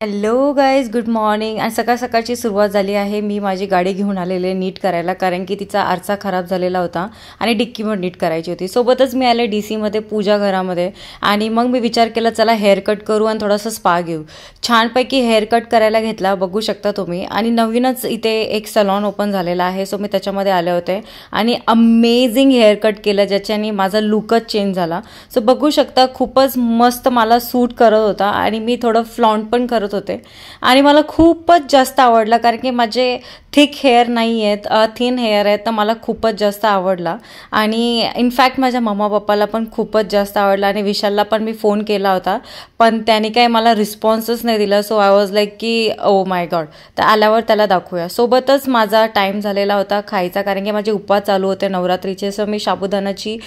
Hello guys, good morning. आणि सकाळ सकाळची सुरुवात झाली आहे. मी माझी गाडी घेऊन आलेले नीट करायला, कारण की तिचा आरसा खराब झालेला होता आणि डिक्की पण नीट करायची होती. सोबतच मी आले DC पूजा घरामध्ये. आणि मग मी विचार केला चला हेअर कट करू आणि थोडासा स्पा घेऊ. छानपैकी हेअर कट करायला घेतला, बघू शकता तुम्ही. आणि नवीनच इथे एक सलॉन ओपन झालेला आहे, सो मी त्याच्यामध्ये आले होते आणि अमेझिंग हेअर कट केलं, ज्याच्याने माझा लुकच चेंज झाला. सो बघू शकता, खूपच मस्त मला सूट करत होता आणि मी थोडं फ्लॉन्ट पण करत होते आणि मला खूपच जास्त आवडला, कारण की माझे थिक हेअर नाही आहेत, थिन हेअर आहेत, तर मला खूपच जास्त आवडला. आणि इनफॅक्ट माझ्या मम्मा पप्पाला पण खूपच जास्त आवडला आणि विशालला पण मी फोन केला होता, पण त्याने काही मला रिस्पॉन्सच नाही दिला. सो आय वॉज लाईक की ओ माय गॉड, तर आल्यावर त्याला दाखवूया. सोबतच माझा टाईम झालेला होता खायचा, कारण की माझे उपवास चालू होते नवरात्रीचे. सो मी साबुदाण्याची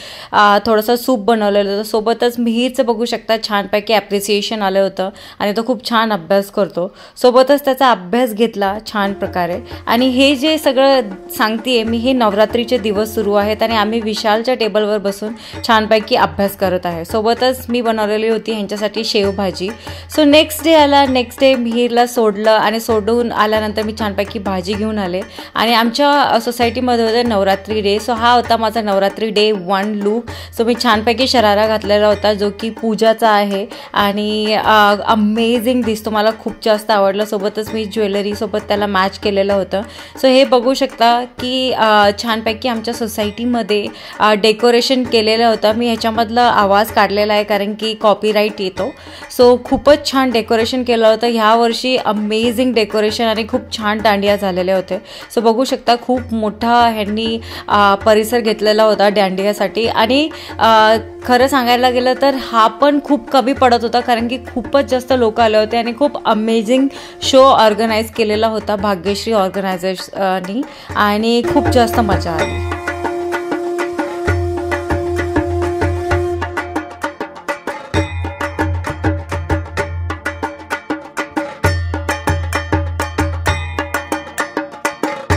थोडंसं सूप बनवलेलं होतं. सोबतच मिहीरचं बघू शकता, छानपैकी ॲप्रिसिएशन आलं होतं आणि तो खूप छान अभ्यास करतो. सोबतच त्याचा अभ्यास घेतला छान प्रकारे. आणि हे जे सगळं सांगते मी, हे नवरात्रीचे दिवस सुरू आहेत आणि आम्ही विशालच्या टेबलवर बसून छानपैकी अभ्यास करत आहे. सोबतच मी बनवलेली होती ह्यांच्यासाठी शेवभाजी. सो नेक्स्ट डे आला. नेक्स्ट डे मिहीरला सोडलं आणि सोडून आल्यानंतर मी छानपैकी भाजी घेऊन आले. आणि आमच्या सोसायटीमध्ये होते नवरात्री डे. सो हा होता माझा नवरात्री डे 1 लूक. सो मी छानपैकी शरारा घातलेला होता, जो की पूजाचा आहे आणि अमेझिंग दिसतो, मला खूप जास्त आवडलं. सोबतच मी ज्वेलरी सोबत त्याला मॅच केलेलं होतं. सो हे बघू शकता की छानपैकी आमच्या सोसायटीमध्ये डेकोरेशन केलेलं होतं. मी ह्याच्यामधलं आवाज काढलेला आहे, कारण की कॉपीराईट येतो. सो खूपच छान डेकोरेशन केलं होतं ह्या वर्षी. अमेझिंग डेकोरेशन आणि खूप छान दांडिया झालेले होते. सो बघू शकता, खूप मोठा ह्यांनी परिसर घेतलेला होता दांडियासाठी. आणि खरं सांगायला गेलं तर हा पण खूप कमी पडत होता, कारण की खूपच जास्त लोक आले होते आणि खूप अमेझिंग शो ऑर्गनाईज केलेला होता भाग्यश्री ऑर्गनायझर्सनी आणि खूप जास्त मजा आली.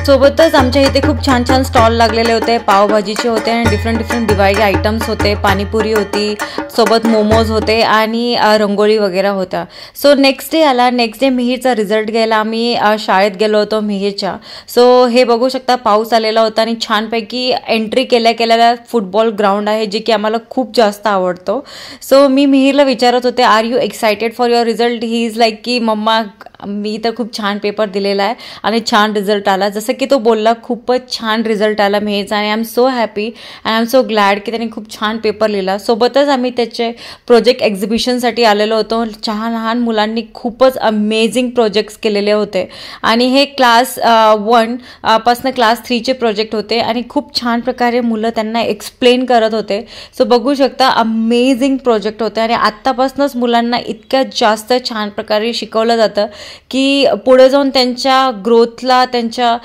सोबतच आमच्या इथे खूप छान छान स्टॉल लागलेले होते. पावभाजीचे होते आणि डिफरंट दिवाळी आयटम्स होते. पाणीपुरी होती, सोबत मोमोज होते आणि रंगोळी वगैरे होत्या. सो नेक्स्ट डे आला. नेक्स्ट डे मिहीरचा रिझल्ट घ्यायला आम्ही शाळेत गेलो होतो मिहीरच्या. सो हे बघू शकता, पाऊस आलेला होता आणि छानपैकी एंट्री केलेला फुटबॉल ग्राउंड आहे, जे की आम्हाला खूप जास्त आवडतो. सो मी मिहीरला विचारत होते, are you excited for your result? He is like की मम्मा, मी तर खूप छान पेपर दिलेला आहे आणि छान रिझल्ट आला. जसं की तो बोलला, खूपच छान रिझल्ट आला मिहीरचा आणि I am so happy and I am so glad की त्याने खूप छान पेपर लिहिला. सोबतच आम्ही त्याचे प्रोजेक्ट एक्झिबिशनसाठी आलेलो होतो. लहान मुलांनी खूपच अमेझिंग प्रोजेक्ट्स केलेले होते आणि हे क्लास 1 पासून क्लास 3चे प्रोजेक्ट होते आणि खूप छान प्रकारे मुलं त्यांना एक्सप्लेन करत होते. सो बघू शकता, अमेझिंग प्रोजेक्ट होते आणि आत्तापासूनच मुलांना इतक्या जास्त छान प्रकारे शिकवलं जातं की पुढे जाऊन त्यांच्या ग्रोथला, त्यांच्या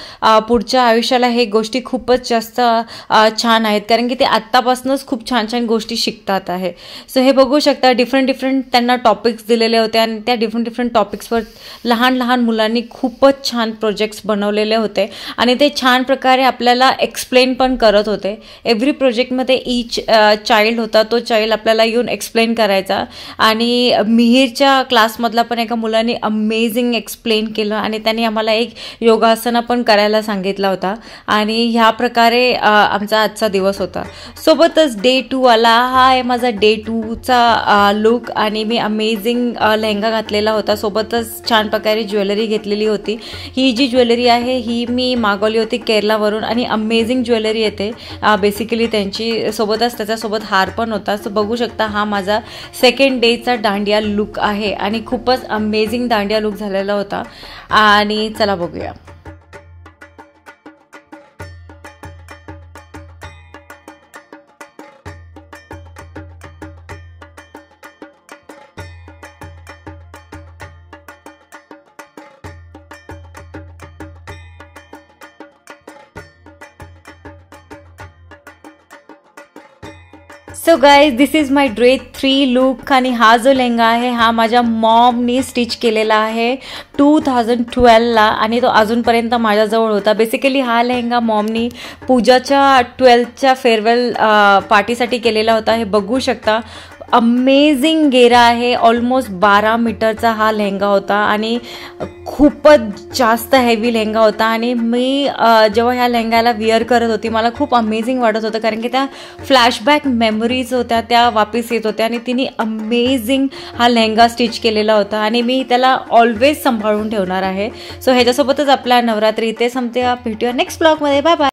पुढच्या आयुष्याला हे गोष्टी खूपच जास्त छान आहेत, कारण की ते आत्तापासूनच खूप छान छान गोष्टी शिकतात आहे. सो हे बघू शकता, डिफरंट त्यांना टॉपिक्स दिलेले होते आणि त्या डिफरंट टॉपिक्सवर लहान मुलांनी खूपच छान प्रोजेक्ट्स बनवलेले होते आणि ते छान प्रकारे आपल्याला एक्सप्लेन पण करत होते. एव्हरी प्रोजेक्टमध्ये ईच चाइल्ड होता, तो चाइल्ड आपल्याला येऊन एक्सप्लेन करायचा. आणि मिहीरच्या क्लासमधला पण एका मुलाने अमेझिंग एक्सप्लेन केलं आणि त्यांनी आम्हाला एक योगासना पण करायला सांगितला होता आणि ह्या प्रकारे आमचा आजचा दिवस होता. सोबतच डे 2 आला. हा आहे माझा डे 2चा लुक आणि मी अमेझिंग लेहंगा घातलेला होता. सोबतच छान प्रकारे ज्वेलरी घेतलेली होती. ही जी ज्वेलरी आहे ही मी मागवली होती केरलावरून आणि अमेझिंग ज्वेलरी येते बेसिकली त्यांची. सोबतच त्याच्यासोबत हार पण होता. सो बघू शकता, हा माझा सेकंड डेचा दांडिया लुक आहे आणि खूपच अमेझिंग दांडिया लुक झालेला होता. आणि चला बघूया. So guys, this is my day 3 look आणि हा जो लेहंगा आहे हा माझ्या मॉमनी स्टिच केलेला आहे 2012ला आणि तो अजूनपर्यंत माझ्याजवळ होता. बेसिकली हा लेहंगा मॉमनी पूजाच्या 12th फेअरवेल पार्टीसाठी केलेला होता. हे बघू शकता, अमेझिंग घेरा आहे. ऑलमोस्ट 12 मीटरचा हा लेहंगा होता आणि खूपच जास्त हेवी लेहंगा होता. आणि मी जेव्हा ह्या लेहंग्याला विअर करत होती मला खूप अमेझिंग वाटत होतं, कारण की त्या फ्लॅशबॅक मेमरीज होत्या त्या वापस येत होत्या. आणि तिने अमेझिंग हा लेहंगा स्टिच केलेला होता आणि मी त्याला ऑलवेज सांभाळून ठेवणार आहे. सो ह्याच्यासोबतच आपला नवरात्री इथे संपते. भेटूया नेक्स्ट ब्लॉगमध्ये. Bye bye.